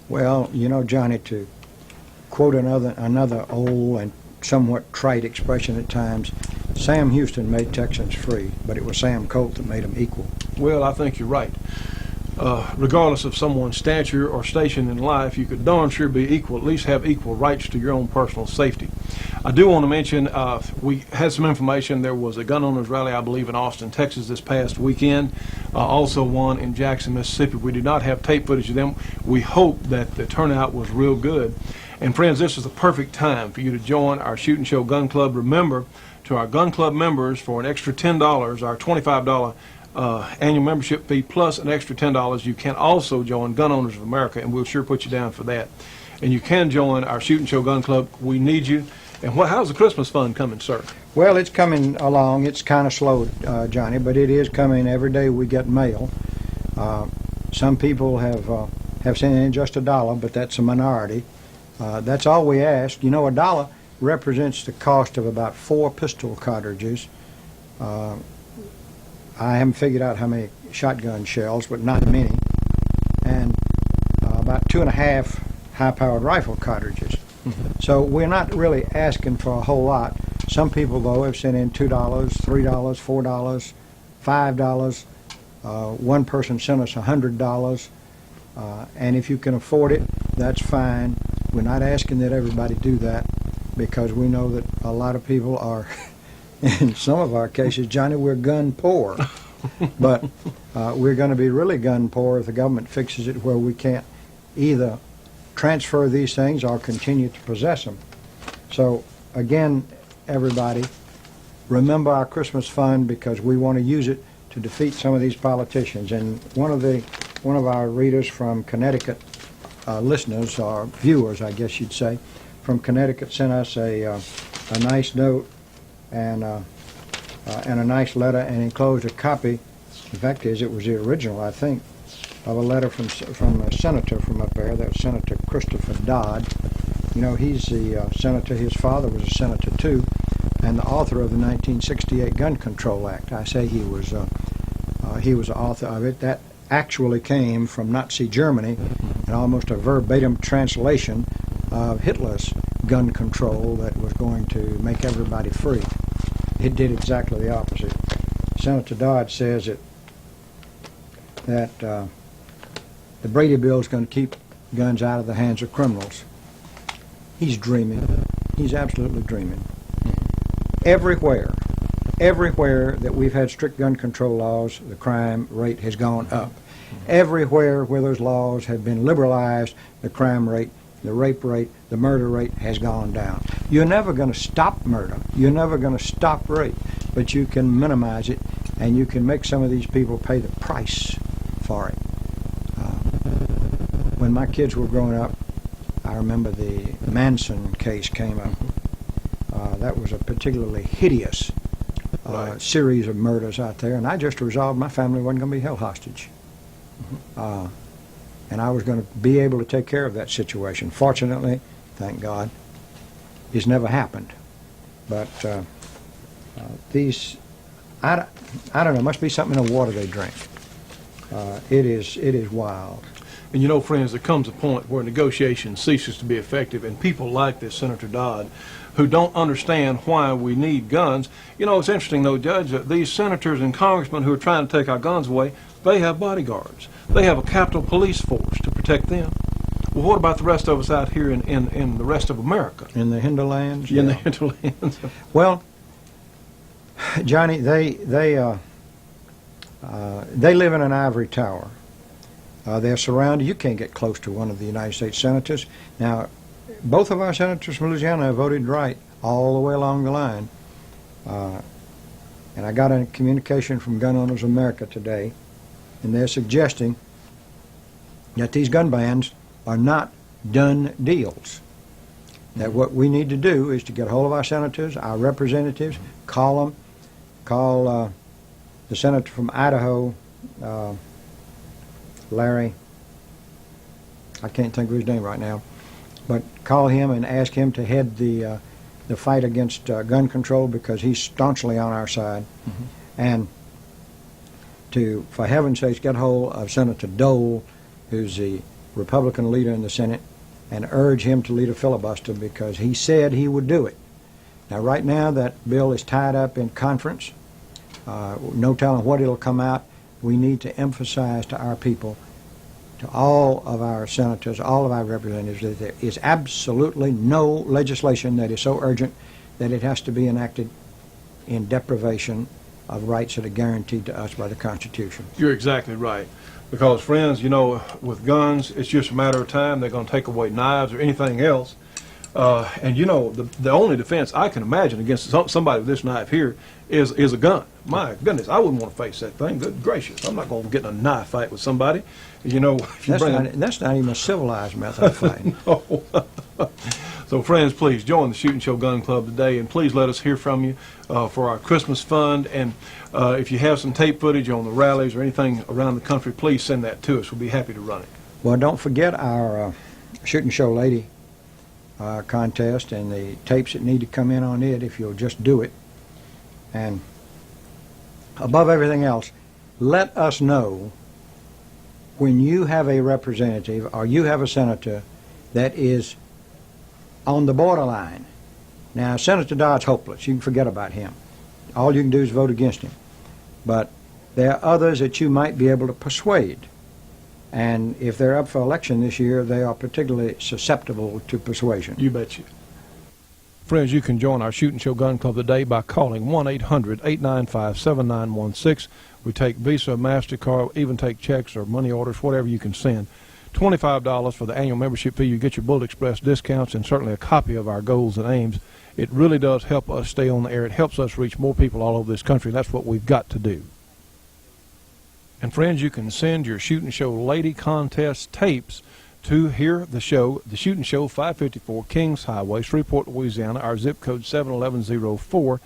Well, you know, Johnny, to quote another old and somewhat trite expression at times, Sam Houston made Texans free, but it was Sam Colt that made them equal. Well, I think you're right. Regardless of someone's stature or station in life, you could darn sure be equal, at least have equal rights to your own personal safety. I do want to mention, we had some information. There was a gun owners rally, I believe, in Austin, Texas this past weekend. Also one in Jackson, Mississippi. We did not have tape footage of them. We hope that the turnout was real good. And friends, this is the perfect time for you to join our Shootin' Show Gun Club. Remember, to our gun club members, for an extra $10, our $25 annual membership fee plus an extra $10, you can also join Gun Owners of America, and we'll sure put you down for that. And you can join our Shootin' Show Gun Club. We need you. And how's the Christmas fund coming, sir? Well, it's coming along. It's kind of slow, Johnny, but it is coming. Every day we get mail. Some people have sent in just $1, but that's a minority. That's all we ask. You know, $1 represents the cost of about 4 pistol cartridges. I haven't figured out how many shotgun shells, but not many, and about 2.5 high-powered rifle cartridges. So we're not really asking for a whole lot. Some people, though, have sent in $2, $3, $4, $5. One person sent us $100. And if you can afford it, that's fine. We're not asking that everybody do that, because we know that a lot of people are, in some of our cases, Johnny, we're gun poor. But we're going to be really gun poor if the government fixes it where we can't either transfer these things or continue to possess them. So again, everybody, remember our Christmas fund, because we want to use it to defeat some of these politicians. And one of our readers from Connecticut, listeners or viewers, I guess you'd say, from Connecticut sent us a nice note and a nice letter, and enclosed a copy. The fact is, it was the original, I think, of a letter from a senator from up there. That was Senator Christopher Dodd. You know, he's the senator. His father was a senator too, and the author of the 1968 Gun Control Act. I say he was the author of it. That actually came from Nazi Germany, and almost a verbatim translation of Hitler's gun control that was going to make everybody free. It did exactly the opposite. Senator Dodd says that the Brady Bill is going to keep guns out of the hands of criminals. He's dreaming. He's absolutely dreaming. Everywhere that we've had strict gun control laws, the crime rate has gone up. Everywhere where those laws have been liberalized, the crime rate, the rape rate, the murder rate has gone down. You're never going to stop murder. You're never going to stop rape, but you can minimize it, and you can make some of these people pay the price for it. When my kids were growing up, I remember the Manson case came up. That was a particularly hideous series of murders out there, and I just resolved my family wasn't going to be held hostage. And I was going to be able to take care of that situation. Fortunately, thank God, it's never happened. But these, I don't know, must be something in the water they drink. It is wild. And you know, friends, there comes a point where negotiation ceases to be effective, and people like this Senator Dodd, who don't understand why we need guns. You know, it's interesting, though, Judge, that these senators and congressmen who are trying to take our guns away, they have bodyguards. They have a Capitol Police force to protect them. Well, what about the rest of us out here in the rest of America? In the hinterlands? In the hinterlands. Well, Johnny, they live in an ivory tower. They're surrounded. You can't get close to one of the United States senators. Now, both of our senators from Louisiana have voted right all the way along the line. And I got a communication from Gun Owners America today, and they're suggesting that these gun bans are not done deals. That what we need to do is to get a hold of our senators, our representatives, call the senator from Idaho, Larry, I can't think of his name right now, but call him and ask him to head the fight against gun control, because he's staunchly on our side. And to, for heaven's sakes, get hold of Senator Dole, who's the Republican leader in the Senate, and urge him to lead a filibuster, because he said he would do it. Now, right now, that bill is tied up in conference. No telling what it'll come out. We need to emphasize to our people, to all of our senators, all of our representatives, that there is absolutely no legislation that is so urgent that it has to be enacted in deprivation of rights that are guaranteed to us by the Constitution. You're exactly right. Because, friends, you know, with guns, it's just a matter of time. They're going to take away knives or anything else. And, you know, the only defense I can imagine against somebody with this knife here is a gun. My goodness, I wouldn't want to face that thing. Good gracious, I'm not going to get in a knife fight with somebody. You know, if you that's not even a civilized method of fighting. No. So, friends, please join the Shootin' Show Gun Club today, and please let us hear from you for our Christmas fund. And if you have some tape footage on the rallies or anything around the country, please send that to us. We'll be happy to run it. Well, don't forget our Shootin' Show Lady contest and the tapes that need to come in on it, if you'll just do it. And above everything else, let us know when you have a representative or you have a senator that is on the borderline. Now, Senator Dodd's hopeless. You can forget about him. All you can do is vote against him. But there are others that you might be able to persuade. And if they're up for election this year, they are particularly susceptible to persuasion. You bet you. Friends, you can join our Shootin' Show Gun Club today by calling 1-800-895-7916. We take Visa, MasterCard, even take checks or money orders, whatever you can send. $25 for the annual membership fee. You get your Bullet Express discounts and certainly a copy of our goals and aims. It really does help us stay on the air. It helps us reach more people all over this country. That's what we've got to do. And friends, you can send your Shootin' Show Lady Contest tapes to hear the show, the Shootin' Show, 554 Kings Highway, Shreveport, Louisiana, our zip code 71104.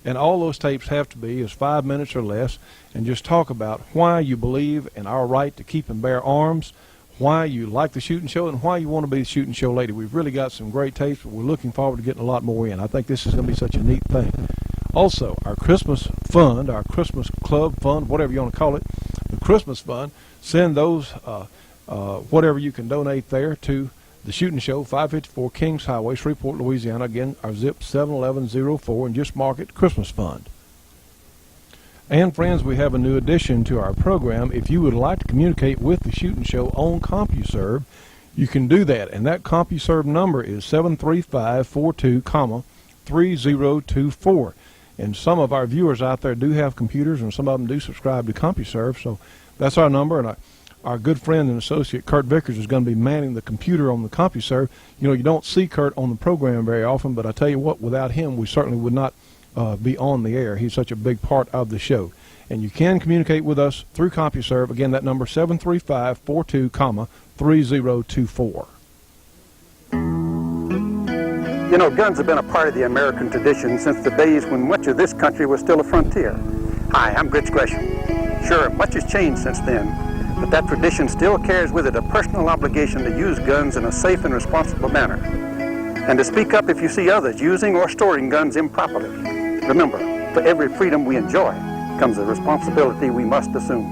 And all those tapes have to be is 5 minutes or less, and just talk about why you believe in our right to keep and bear arms, why you like the Shootin' Show, and why you want to be the Shootin' Show lady. We've really got some great tapes, but we're looking forward to getting a lot more in. I think this is going to be such a neat thing. Also, our Christmas fund, our Christmas club fund, whatever you want to call it, the Christmas fund, send those, whatever you can donate there to the Shootin' Show, 554 Kings Highway, Shreveport, Louisiana. Again, our zip 71104, and just mark it Christmas fund. And friends, we have a new addition to our program. If you would like to communicate with the Shootin' Show on CompuServe, you can do that. And that CompuServe number is 73542, 3024. And some of our viewers out there do have computers, and some of them do subscribe to CompuServe. So that's our number. And our good friend and associate Kurt Vickers is going to be manning the computer on the CompuServe. You know, you don't see Kurt on the program very often, but I tell you what, without him, we certainly would not be on the air. He's such a big part of the show. And you can communicate with us through CompuServe. Again, that number 73542, 3024. You know, guns have been a part of the American tradition since the days when much of this country was still a frontier. Hi, I'm Gritch Gresham. Sure, much has changed since then, but that tradition still carries with it a personal obligation to use guns in a safe and responsible manner, and to speak up if you see others using or storing guns improperly. Remember, for every freedom we enjoy comes a responsibility we must assume.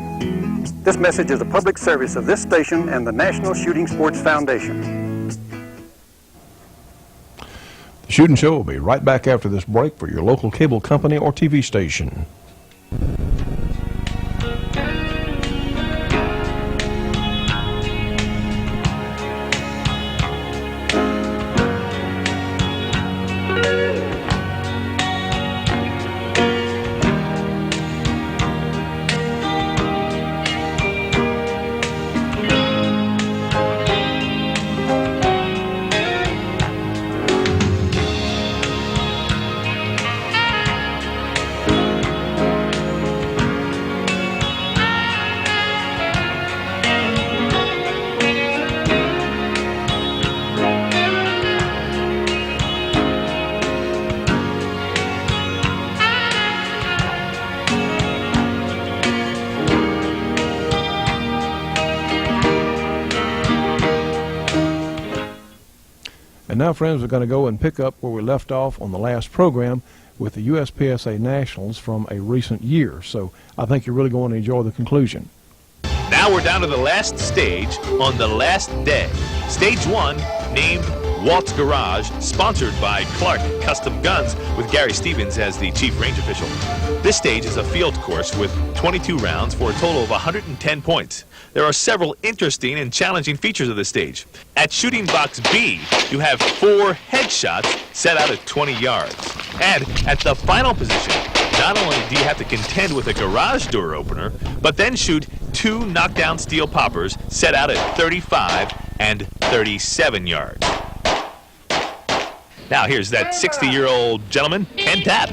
This message is a public service of this station and the National Shooting Sports Foundation. The Shootin' Show will be right back after this break for your local cable company or TV station. And now, friends, we're going to go and pick up where we left off on the last program with the USPSA Nationals from a recent year. So I think you're really going to enjoy the conclusion. Now we're down to the last stage on the last day. Stage 1, named Walt's Garage, sponsored by Clark Custom Guns with Gary Stevens as the chief range official. This stage is a field course with 22 rounds for a total of 110 points. There are several interesting and challenging features of this stage. At shooting box B, you have 4 headshots set out at 20 yards. And at the final position, not only do you have to contend with a garage door opener, but then shoot 2 knockdown steel poppers set out at 35 and 37 yards. Now here's that 60-year-old gentleman, Ken Tapp.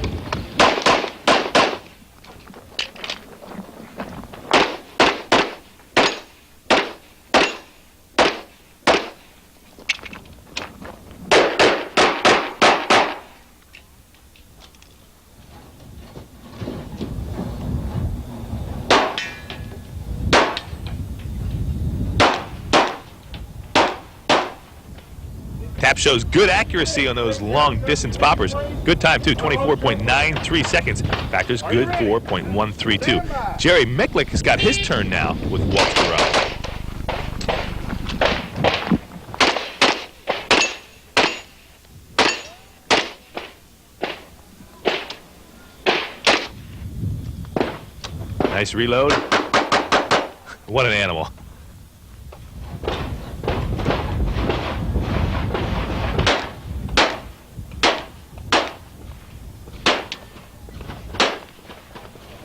Tap shows good accuracy on those long distance poppers. Good time too, 24.93 seconds. Factors good 4.132. Jerry Micklick has got his turn now with Walt's Garage. Nice reload. What an animal.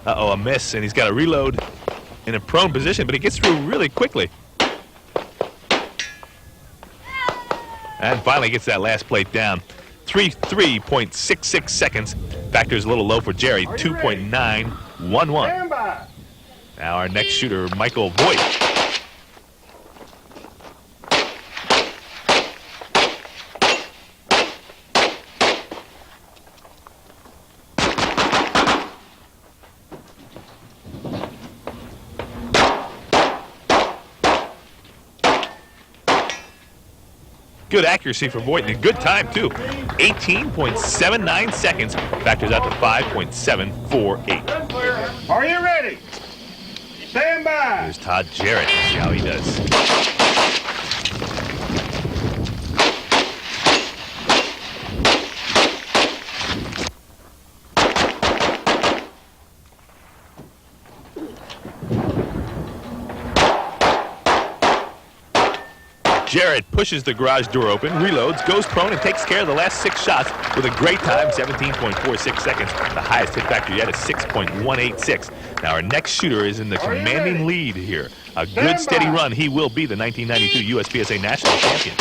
Uh-oh, a miss, and he's got to reload in a prone position, but he gets through really quickly. And finally gets that last plate down. 3.66 seconds. Factor's a little low for Jerry, 2.911. Now our next shooter, Michael Voigt. Good accuracy for Voigt and a good time too. 18.79 seconds. Factors out to 5.748. Are you ready? Stand by. Here's Todd Jarrett. See how he does. Jarrett pushes the garage door open, reloads, goes prone, and takes care of the last 6 shots with a great time, 17.46 seconds. The highest hit factor yet is 6.186. Now our next shooter is in the commanding lead here. A good steady run. He will be the 1992 USPSA National Champion.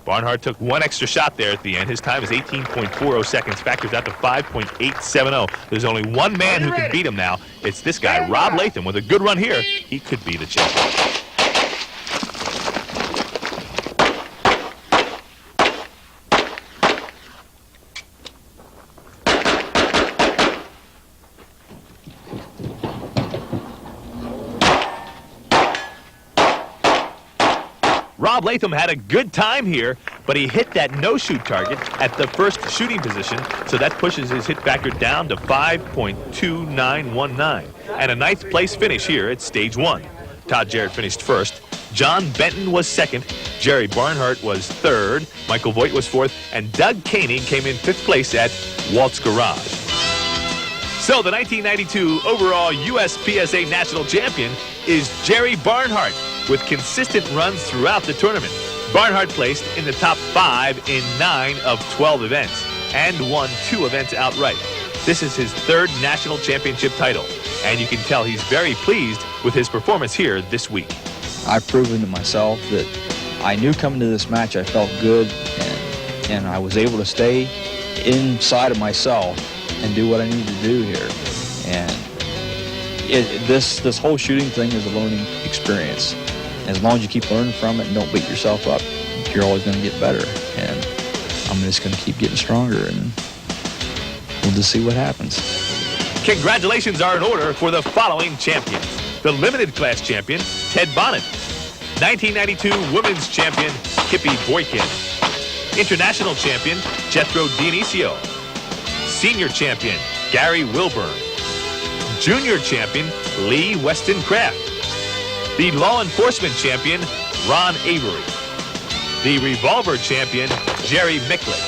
Barnhart took one extra shot there at the end. His time is 18.40 seconds. Factors out to 5.870. There's only one man who can beat him now. It's this guy, Rob Latham. With a good run here, he could be the champion. Rob Latham had a good time here, but he hit that no-shoot target at the first shooting position, so that pushes his hit factor down to 5.2919. And a ninth place finish here at stage 1. Todd Jarrett finished first. John Benton was second. Jerry Barnhart was third. Michael Voigt was fourth. And Doug Koenig came in 5th place at Walt's Garage. So the 1992 overall USPSA National Champion is Jerry Barnhart, with consistent runs throughout the tournament. Barnhart placed in the top 5 in 9 of 12 events and won 2 events outright. This is his 3rd national championship title, and you can tell he's very pleased with his performance here this week. I've proven to myself that I knew coming to this match I felt good, and I was able to stay inside of myself and do what I needed to do here. And this whole shooting thing is a learning experience. As long as you keep learning from it and don't beat yourself up, you're always going to get better. And I'm just going to keep getting stronger, and we'll just see what happens. Congratulations are in order for the following champions. The limited class champion, Ted Bonnet. 1992 women's champion, Kippy Boykin. International champion, Jethro Dionisio. Senior champion, Gary Wilburn. Junior champion, Lee Weston Kraft. The law enforcement champion, Ron Avery. The revolver champion, Jerry Micklick.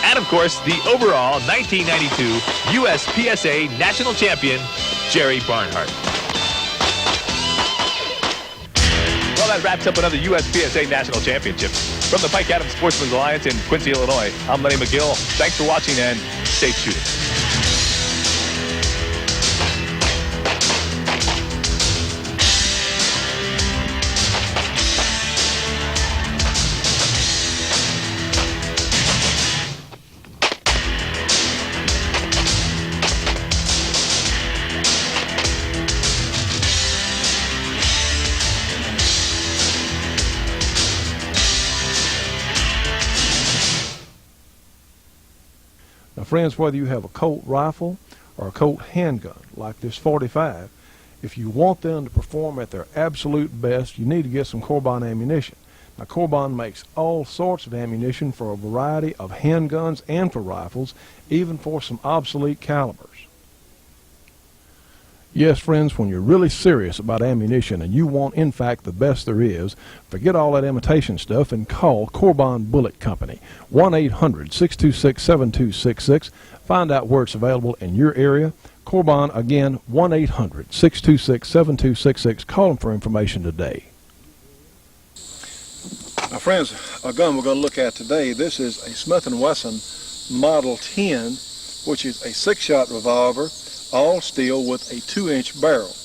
And of course, the overall 1992 USPSA national champion, Jerry Barnhart. Well, that wraps up another USPSA national championship. From the Pike Adams Sportsman's Alliance in Quincy, Illinois, I'm Lenny McGill. Thanks for watching and safe shooting. friends, whether you have a Colt rifle or a Colt handgun like this .45, if you want them to perform at their absolute best, you need to get some Corbon ammunition. Now, Corbon makes all sorts of ammunition for a variety of handguns and for rifles, even for some obsolete calibers. Yes, friends, when you're really serious about ammunition and you want, in fact, the best there is, forget all that imitation stuff and call Corbon Bullet Company, 1-800-626-7266. Find out where it's available in your area. Corbon, again, 1-800-626-7266. Call them for information today. Now, friends, a gun we're going to look at today, this is a Smith & Wesson Model 10, which is a 6-shot revolver, all steel with a 2-inch barrel.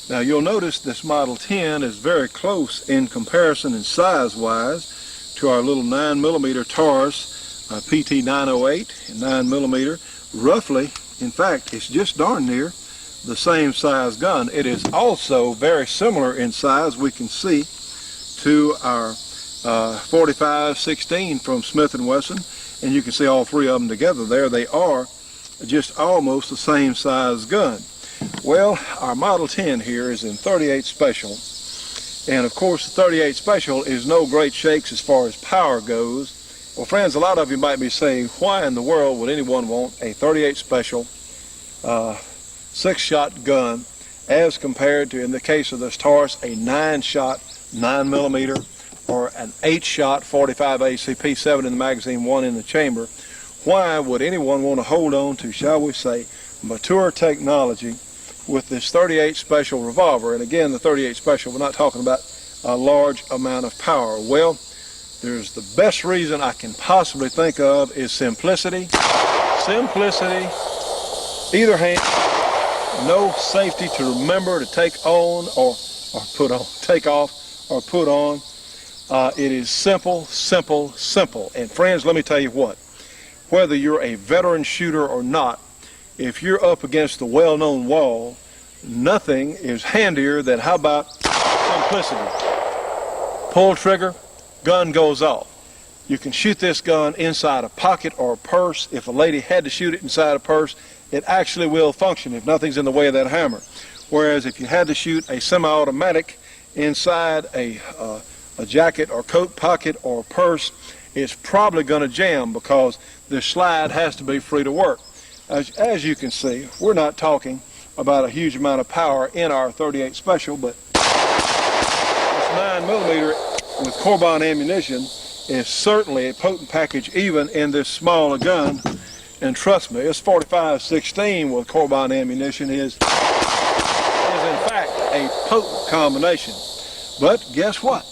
Now, you'll notice this Model 10 is very close in comparison and size-wise to our little 9mm Taurus PT 908 and 9mm. Roughly, in fact, it's just darn near the same size gun. It is also very similar in size, we can see, to our 45-16 from Smith & Wesson, and you can see all three of them together there. They are just almost the same size gun. Well, our Model 10 here is in 38 Special, and of course the 38 Special is no great shakes as far as power goes. Well, friends, a lot of you might be saying, why in the world would anyone want a 38 Special 6-shot gun as compared to, in the case of this Taurus, a 9-shot 9mm or an 8-shot 45 ACP, 7 in the magazine, 1 in the chamber? Why would anyone want to hold on to, shall we say, mature technology with this 38 Special revolver? And again, the 38 Special, we're not talking about a large amount of power. Well, there's the best reason I can possibly think of is simplicity. Simplicity, either hand, no safety to remember to take on or put on, take off or put on. It is simple, simple, simple. And friends, let me tell you what, whether you're a veteran shooter or not, if you're up against the well-known wall, nothing is handier than, how about simplicity? Pull trigger, gun goes off. You can shoot this gun inside a pocket or a purse. If a lady had to shoot it inside a purse, it actually will function if nothing's in the way of that hammer. Whereas if you had to shoot a semi-automatic inside a jacket or coat pocket or purse, it's probably going to jam because the slide has to be free to work. As you can see, we're not talking about a huge amount of power in our 38 Special, but this 9mm with Corbon ammunition is certainly a potent package even in this smaller gun. And trust me, this 45-16 with Corbon ammunition is in fact a potent combination. But guess what?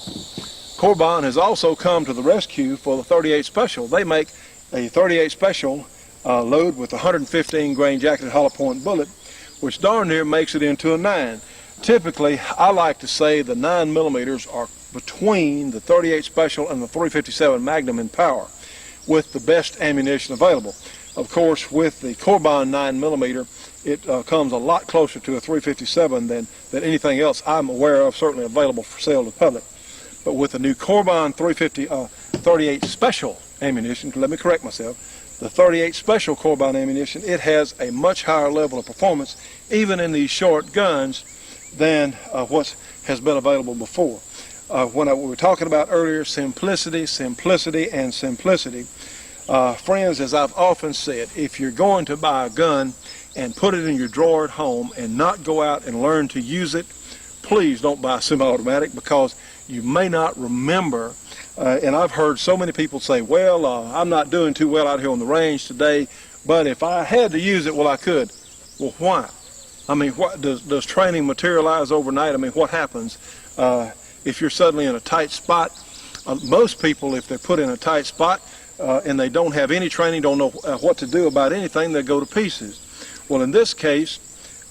Corbon has also come to the rescue for the 38 Special. They make a 38 Special load with a 115 grain jacketed hollow point bullet, which darn near makes it into a 9. Typically, I like to say the 9mm are between the 38 Special and the 357 Magnum in power, with the best ammunition available. Of course, with the Corbon 9mm, it comes a lot closer to a 357 than anything else I'm aware of, certainly available for sale to the public. But with the new Corbon 38 Special ammunition, let me correct myself, the 38 Special Corbon ammunition, it has a much higher level of performance, even in these short guns, than what has been available before. When we were talking about earlier, simplicity, simplicity, and simplicity. Friends, as I've often said, if you're going to buy a gun and put it in your drawer at home and not go out and learn to use it, please don't buy a semi-automatic, because you may not remember. And I've heard so many people say, well, I'm not doing too well out here on the range today, but if I had to use it, well, I could. Well, why? I mean, what does training materialize overnight? I mean, what happens if you're suddenly in a tight spot? Most people, if they're put in a tight spot and they don't have any training, don't know what to do about anything, they go to pieces. Well, in this case,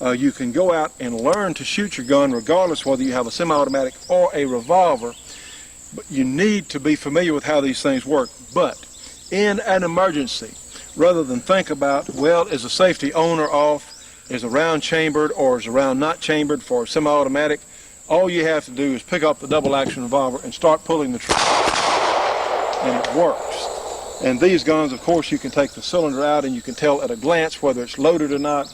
you can go out and learn to shoot your gun regardless whether you have a semi-automatic or a revolver. But you need to be familiar with how these things work. But in an emergency, rather than think about, well, is the safety on or off, is a round chambered or is a round not chambered for a semi-automatic, all you have to do is pick up the double action revolver and start pulling the trigger. And it works. And these guns, of course, you can take the cylinder out and you can tell at a glance whether it's loaded or not.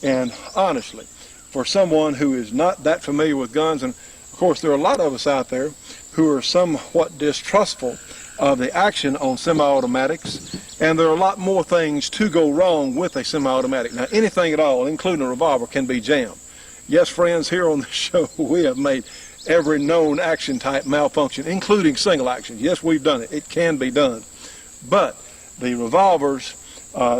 And honestly, for someone who is not that familiar with guns, and of course there are a lot of us out there who are somewhat distrustful of the action on semi-automatics, and there are a lot more things to go wrong with a semi-automatic. Now, anything at all, including a revolver, can be jammed. Yes, friends, here on the show we have made every known action type malfunction, including single action. Yes, we've done it. It can be done. But the revolvers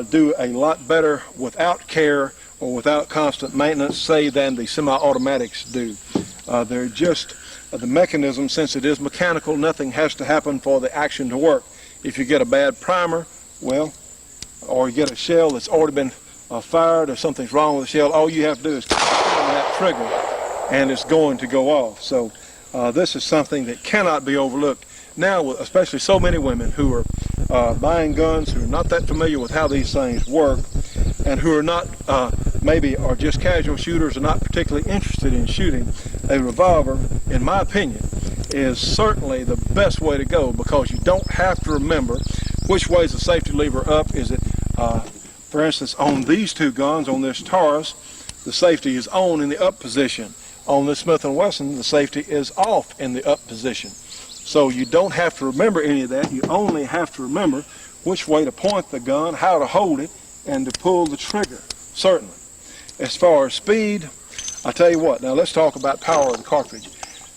do a lot better without care or without constant maintenance, say, than the semi-automatics do. They're just the mechanism, since it is mechanical, nothing has to happen for the action to work. If you get a bad primer, well, or you get a shell that's already been fired, or something's wrong with the shell, all you have to do is pull that trigger and it's going to go off. So this is something that cannot be overlooked. Now, especially so many women who are buying guns, who are not that familiar with how these things work, and who are not, maybe are just casual shooters or not particularly interested in shooting, a revolver, in my opinion, is certainly the best way to go, because you don't have to remember which way is the safety lever up. Is it, for instance, on these two guns, on this Taurus, the safety is on in the up position. On this Smith & Wesson, the safety is off in the up position. So you don't have to remember any of that. You only have to remember which way to point the gun, how to hold it, and to pull the trigger, certainly. As far as speed, I tell you what, now let's talk about power of the cartridge.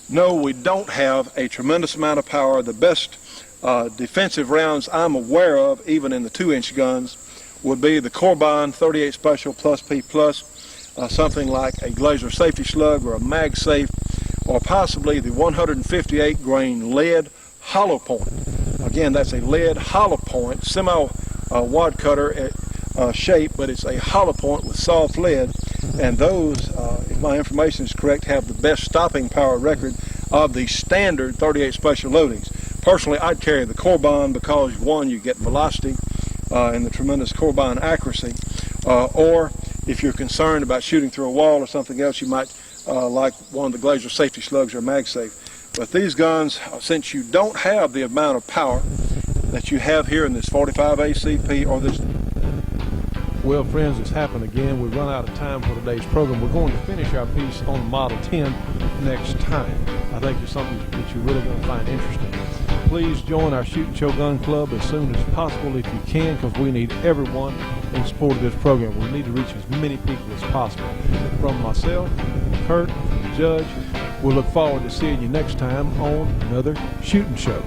No, we don't have a tremendous amount of power. The best defensive rounds I'm aware of, even in the 2-inch guns, would be the Corbin 38 Special Plus P Plus, something like a Glaser Safety Slug or a MagSafe, or possibly the 158 grain lead hollow point. Again, that's a lead hollow point, semi-wad cutter shape, but it's a hollow point with soft lead, and those, if my information is correct, have the best stopping power record of the standard 38 Special loadings. Personally, I'd carry the Corbin because, one, you get velocity and the tremendous Corbin accuracy, or if you're concerned about shooting through a wall or something else, you might like one of the Glaser Safety Slugs or MagSafe. But these guns, since you don't have the amount of power that you have here in this 45 ACP or this... Well, friends, it's happened again. We've run out of time for today's program. We're going to finish our piece on Model 10 next time. I think it's something that you're really going to find interesting. Please join our Shoot and Show Gun Club as soon as possible if you can, because we need everyone in support of this program. We need to reach as many people as possible. From myself, Kurt, the Judge, we'll look forward to seeing you next time on another Shoot and Show.